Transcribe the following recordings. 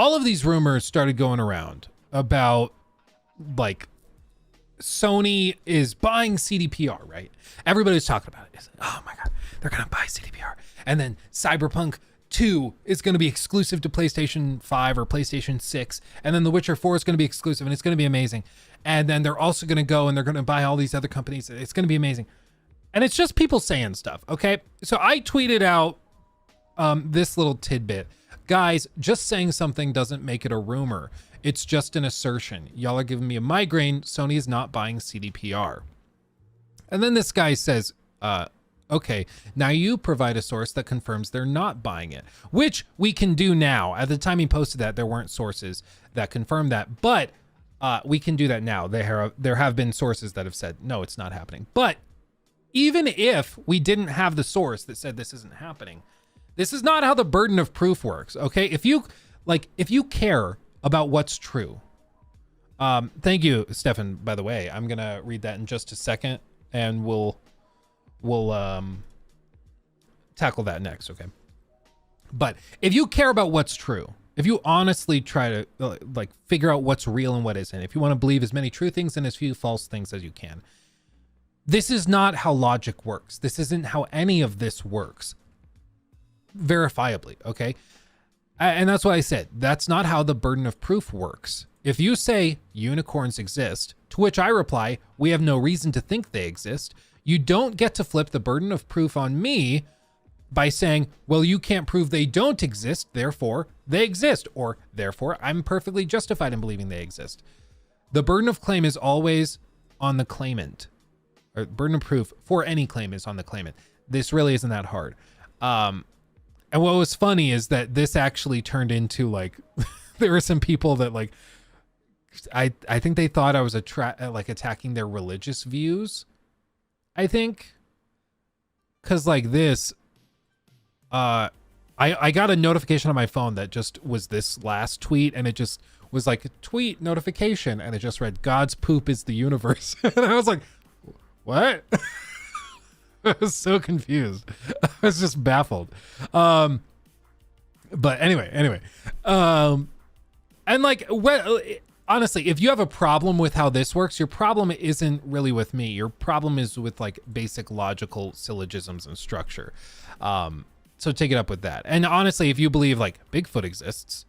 all of these rumors started going around about like Sony is buying CDPR, right? Everybody was talking about it. It's like, oh my God, they're going to buy CDPR. And then Cyberpunk 2 is going to be exclusive to PlayStation 5 or PlayStation 6. And then The Witcher 4 is going to be exclusive and it's going to be amazing. And then they're also going to go and they're going to buy all these other companies. It's going to be amazing. And it's just people saying stuff, okay? So I tweeted out this little tidbit. Guys, just saying something doesn't make it a rumor. It's just an assertion. Y'all are giving me a migraine. Sony is not buying CDPR. And then this guy says, okay, now you provide a source that confirms they're not buying it, which we can do now. At the time he posted that, there weren't sources that confirmed that, but we can do that now. There have been sources that have said, no, it's not happening. But even if we didn't have the source that said this isn't happening, this is not how the burden of proof works, okay? If you care about what's true, thank you, Stefan, by the way. I'm gonna read that in just a second, and we'll tackle that next, okay? But if you care about what's true, if you honestly try to like figure out what's real and what isn't, if you want to believe as many true things and as few false things as you can, this is not how logic works. This isn't how any of this works verifiably, okay? And that's what I said. That's not how the burden of proof works. If you say unicorns exist, to which I reply, we have no reason to think they exist, you don't get to flip the burden of proof on me by saying, well, you can't prove they don't exist, therefore they exist, or therefore I'm perfectly justified in believing they exist. The burden of claim is always on the claimant, or burden of proof for any claim is on the claimant. This really isn't that hard. And what was funny is that this actually turned into like, there were some people that like, I think they thought I was like attacking their religious views. I think, cause like this, I got a notification on my phone that just was this last tweet, and it just was like a tweet notification, and it just read, God's poop is the universe. And I was like, what? I was so confused. I was just baffled. But anyway. And like, honestly, if you have a problem with how this works, your problem isn't really with me. Your problem is with like basic logical syllogisms and structure. So take it up with that. And honestly, if you believe like Bigfoot exists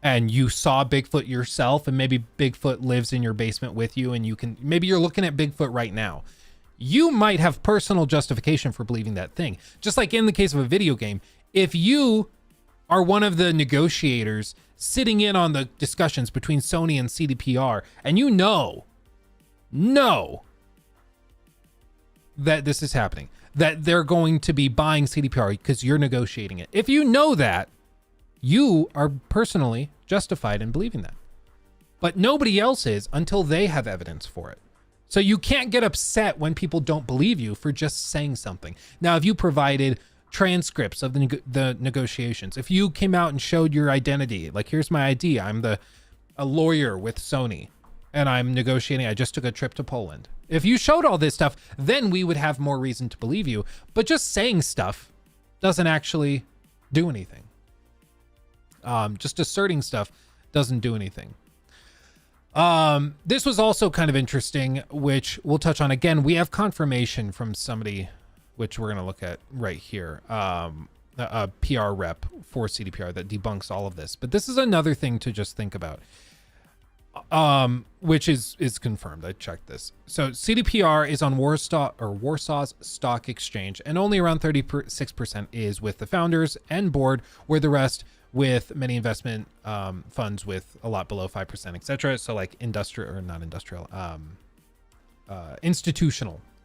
and you saw Bigfoot yourself, and maybe Bigfoot lives in your basement with you, and maybe you're looking at Bigfoot right now, you might have personal justification for believing that thing. Just like in the case of a video game, if you are one of the negotiators sitting in on the discussions between Sony and CDPR, and you know that this is happening, that they're going to be buying CDPR because you're negotiating it. If you know that, you are personally justified in believing that. But nobody else is until they have evidence for it. So you can't get upset when people don't believe you for just saying something. Now, if you provided transcripts of the negotiations, if you came out and showed your identity, like, here's my ID, I'm a lawyer with Sony, and I'm negotiating, I just took a trip to Poland. If you showed all this stuff, then we would have more reason to believe you. But just saying stuff doesn't actually do anything. Just asserting stuff doesn't do anything. This was also kind of interesting, which we'll touch on again. We have confirmation from somebody, which we're going to look at right here, a PR rep for CDPR that debunks all of this. But this is another thing to just think about, which is confirmed. I checked this. So CDPR is on Warsaw's stock exchange, and only around 36% is with the founders and board, where the rest with many investment funds with a lot below 5%, etc. So like institutional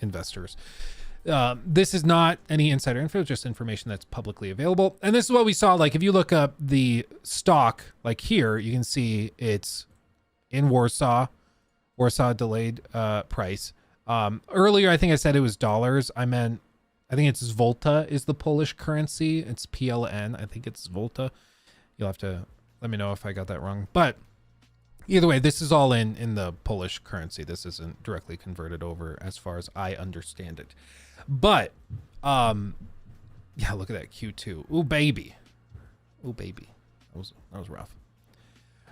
investors. This is not any insider info, just information that's publicly available. And this is what we saw. Like if you look up the stock, like here, you can see it's in Warsaw delayed price. Earlier, I think I said it was dollars. I think it's Zvolta is the Polish currency. It's PLN. I think it's Zvolta. You'll have to let me know if I got that wrong. But either way, this is all in the Polish currency. This isn't directly converted over as far as I understand it. But, yeah, look at that Q2. Ooh, baby. Ooh, baby. That was rough.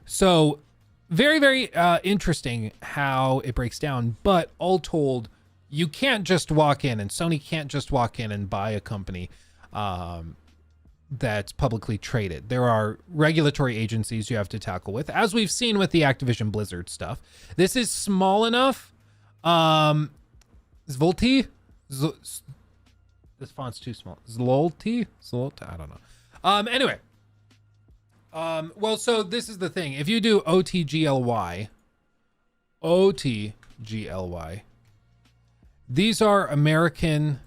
So very, very interesting how it breaks down. But all told, you can't just walk in, and Sony can't just walk in and buy a company that's publicly traded. There are regulatory agencies you have to tackle with, as we've seen with the Activision Blizzard stuff. This is small enough. Zvolty? This font's too small. Zlolty? I don't know. Anyway. Well, so this is the thing. If you do OTGLY, these are American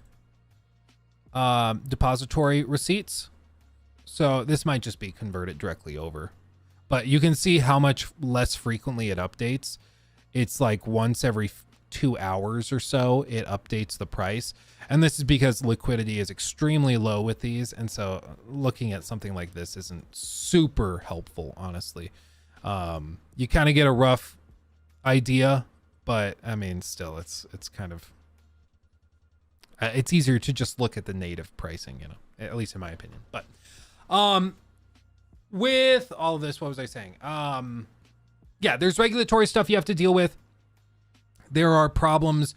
depository receipts. So this might just be converted directly over. But you can see how much less frequently it updates. It's like once every 2 hours or so, it updates the price. And this is because liquidity is extremely low with these. And so looking at something like this isn't super helpful, honestly. You kind of get a rough idea, but I mean, still, it's kind of, it's easier to just look at the native pricing, you know, at least in my opinion. But with all of this, what was I saying? Yeah, there's regulatory stuff you have to deal with. There are problems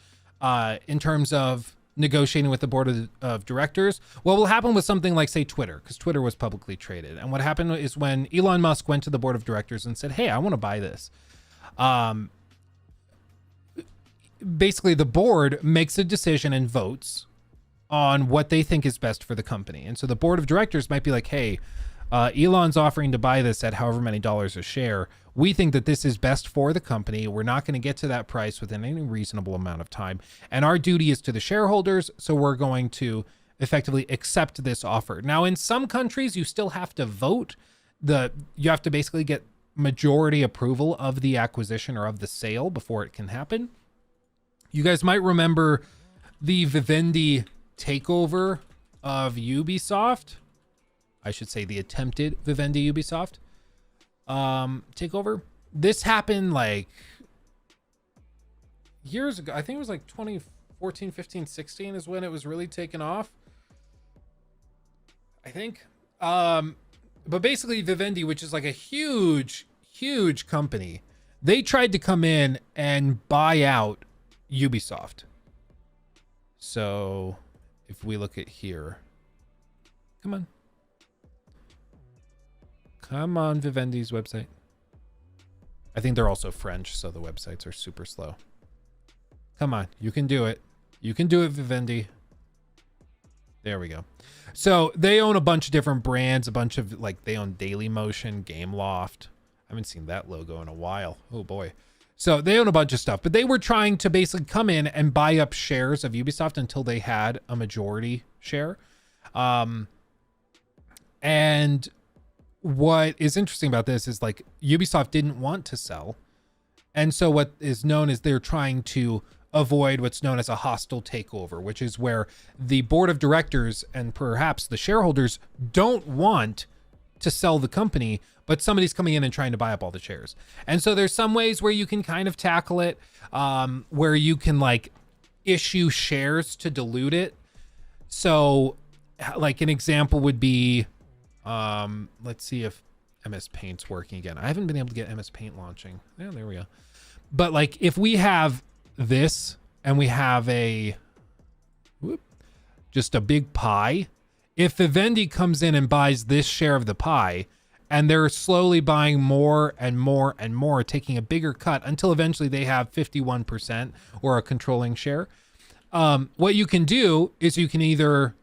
in terms of negotiating with the board of directors. What will happen with something like, say, Twitter, because Twitter was publicly traded. And what happened is when Elon Musk went to the board of directors and said, hey, I want to buy this. Basically, the board makes a decision and votes on what they think is best for the company. And so the board of directors might be like, hey, Elon's offering to buy this at however many dollars a share. We think that this is best for the company. We're not going to get to that price within any reasonable amount of time. And our duty is to the shareholders. So we're going to effectively accept this offer. Now, in some countries, you still have to vote. You have to basically get majority approval of the acquisition or of the sale before it can happen. You guys might remember the Vivendi takeover of Ubisoft. I should say the attempted Vivendi Ubisoft takeover. This happened like years ago. I think it was like 2014, 15, 16 is when it was really taken off, I think. But basically Vivendi, which is like a huge company, they tried to come in and buy out Ubisoft. So if we look at here, come on, Vivendi's website. I think they're also French, so the websites are super slow. Come on, you can do it. You can do it, Vivendi. There we go. So they own a bunch of different brands, a bunch of, like, they own Dailymotion, Gameloft. I haven't seen that logo in a while. Oh boy. So they own a bunch of stuff, but they were trying to basically come in and buy up shares of Ubisoft until they had a majority share. And what is interesting about this is, like, Ubisoft didn't want to sell. And so what is known is they're trying to avoid what's known as a hostile takeover, which is where the board of directors and perhaps the shareholders don't want to sell the company, but somebody's coming in and trying to buy up all the shares. And so there's some ways where you can kind of tackle it, where you can, like, issue shares to dilute it. So, like, an example would be, let's see if MS Paint's working again. I haven't been able to get MS Paint launching. Yeah, there we go. But, like, if we have this and we have just a big pie, if Vivendi comes in and buys this share of the pie, and they're slowly buying more and more and more, taking a bigger cut until eventually they have 51% or a controlling share. What you can do is you can either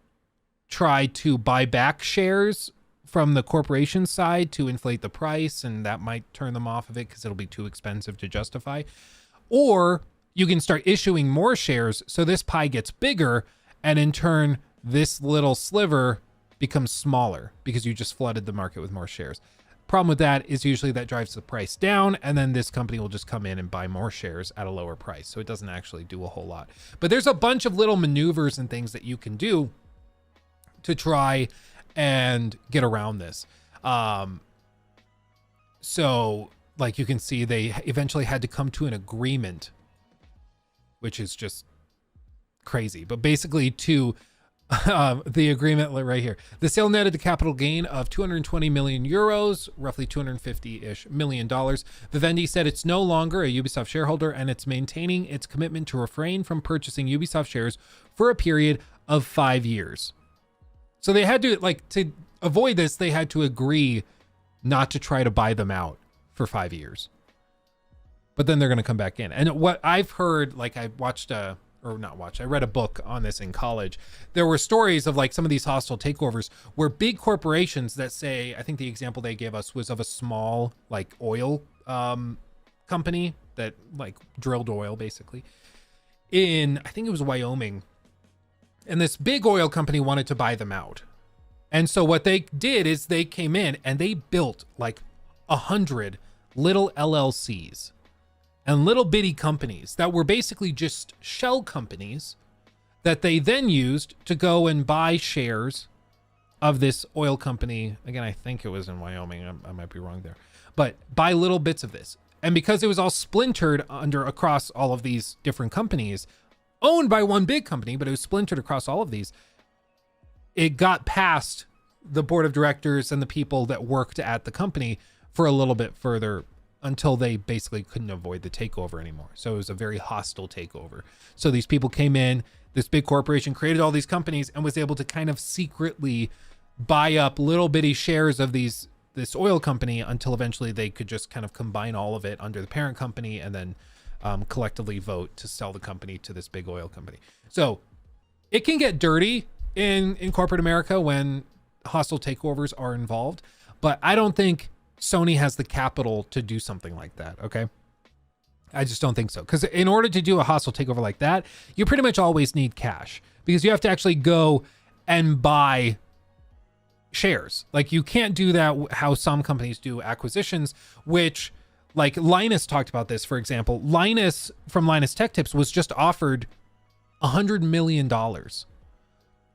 try to buy back shares from the corporation side to inflate the price, and that might turn them off of it because it'll be too expensive to justify. Or you can start issuing more shares so this pie gets bigger, and in turn, this little sliver becomes smaller because you just flooded the market with more shares. Problem with that is usually that drives the price down, and then this company will just come in and buy more shares at a lower price. So it doesn't actually do a whole lot. But there's a bunch of little maneuvers and things that you can do to try and get around this. So, like, you can see they eventually had to come to an agreement, which is just crazy. But basically to The agreement right here. The sale netted a capital gain of 220 million euros, roughly 250-ish million dollars. Vivendi said it's no longer a Ubisoft shareholder and it's maintaining its commitment to refrain from purchasing Ubisoft shares for a period of 5 years. So they had to, like, to avoid this, they had to agree not to try to buy them out for 5 years. But then they're going to come back in. And what I've heard, like I watched I read a book on this in college. There were stories of like some of these hostile takeovers where big corporations that say, I think the example they gave us was of a small like oil company that like drilled oil basically in, I think it was Wyoming. And this big oil company wanted to buy them out. And so what they did is they came in and they built like 100 little LLCs and little bitty companies that were basically just shell companies that they then used to go and buy shares of this oil company. Again, I think it was in Wyoming. I might be wrong there, but buy little bits of this. And because it was all splintered across all of these different companies owned by one big company, but it was splintered across all of these, it got past the board of directors and the people that worked at the company for a little bit further until they basically couldn't avoid the takeover anymore. So it was a very hostile takeover. So these people came in, this big corporation created all these companies and was able to kind of secretly buy up little bitty shares of this oil company until eventually they could just kind of combine all of it under the parent company and then collectively vote to sell the company to this big oil company. So it can get dirty in corporate America when hostile takeovers are involved, but I don't think Sony has the capital to do something like that. Okay. I just don't think so. Because in order to do a hostile takeover like that, you pretty much always need cash because you have to actually go and buy shares. Like you can't do that how some companies do acquisitions, which like Linus talked about this, for example. Linus from Linus Tech Tips was just offered $100 million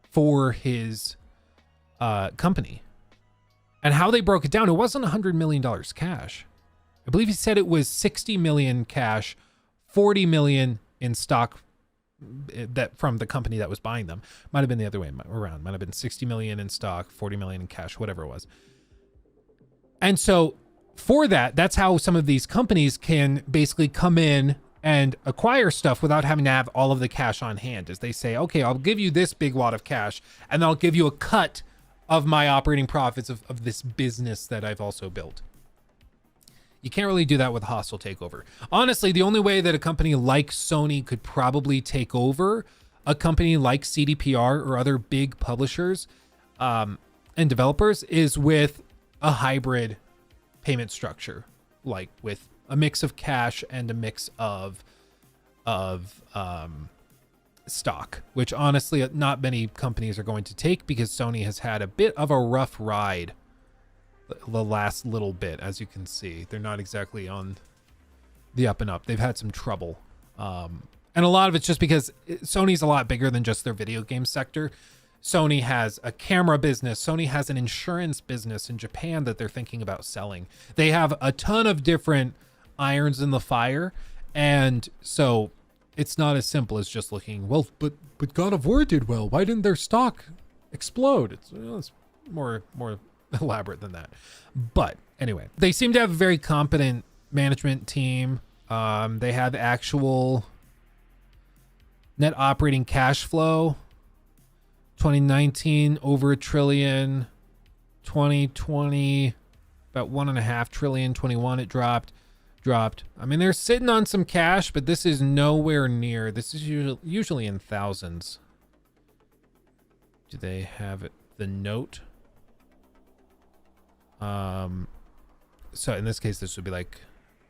for his company. And how they broke it down, it wasn't $100 million cash. I believe he said it was 60 million cash, 40 million in stock that from the company that was buying them. Might have been the other way around. Might have been 60 million in stock, 40 million in cash, whatever it was. And so for that, that's how some of these companies can basically come in and acquire stuff without having to have all of the cash on hand. As they say, okay, I'll give you this big wad of cash and I'll give you a cut of my operating profits of this business that I've also built. You can't really do that with a hostile takeover. Honestly, the only way that a company like Sony could probably take over a company like CDPR or other big publishers and developers is with a hybrid payment structure, like with a mix of cash and a mix of stock, which honestly not many companies are going to take because Sony has had a bit of a rough ride the last little bit. As you can see, they're not exactly on the up and up. They've had some trouble. And a lot of it's just because Sony's a lot bigger than just their video game sector. Sony has a camera business. Sony has an insurance business in Japan that they're thinking about selling. They have a ton of different irons in the fire. And so it's not as simple as just looking, well, but God of War did well. Why didn't their stock explode? It's more elaborate than that. But anyway, they seem to have a very competent management team. They have actual net operating cash flow. 2019 over $1 trillion. 2020 about $1.5 trillion. 21 it dropped. I mean, they're sitting on some cash, but this is nowhere near. This is usually in thousands. Do they have it? The note? So in this case, this would be like,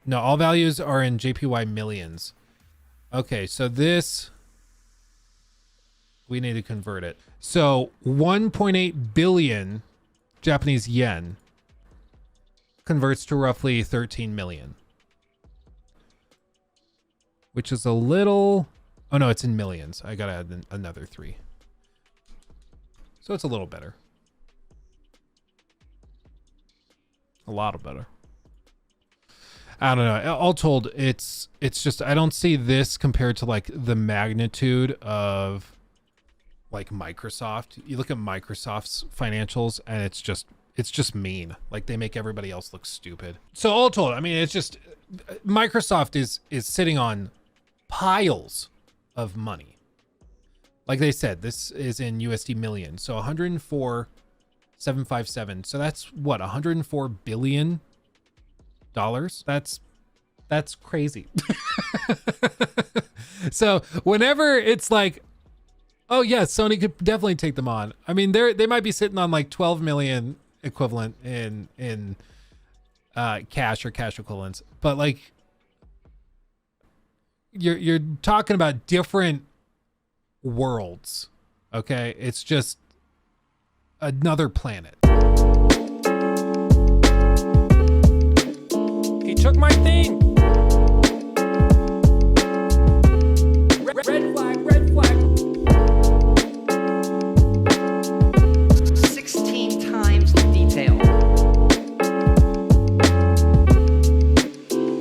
no, all values are in JPY millions. Okay, so this, we need to convert it. So 1.8 billion Japanese yen converts to roughly 13 million. Which is a little, oh no, it's in millions. I gotta add another 3. So it's a little better. A lot better. I don't know. All told, it's just, I don't see this compared to like the magnitude of like Microsoft. You look at Microsoft's financials and it's just mean. Like they make everybody else look stupid. So all told, I mean, it's just Microsoft is sitting on piles of money. Like they said, this is in USD million. So 104,757. So that's what, $104 billion? That's crazy. So whenever it's like, oh yeah, Sony could definitely take them on. I mean, they might be sitting on like 12 million equivalent in cash or cash equivalents, but like you're talking about different worlds. Okay, it's just another planet. He took my thing.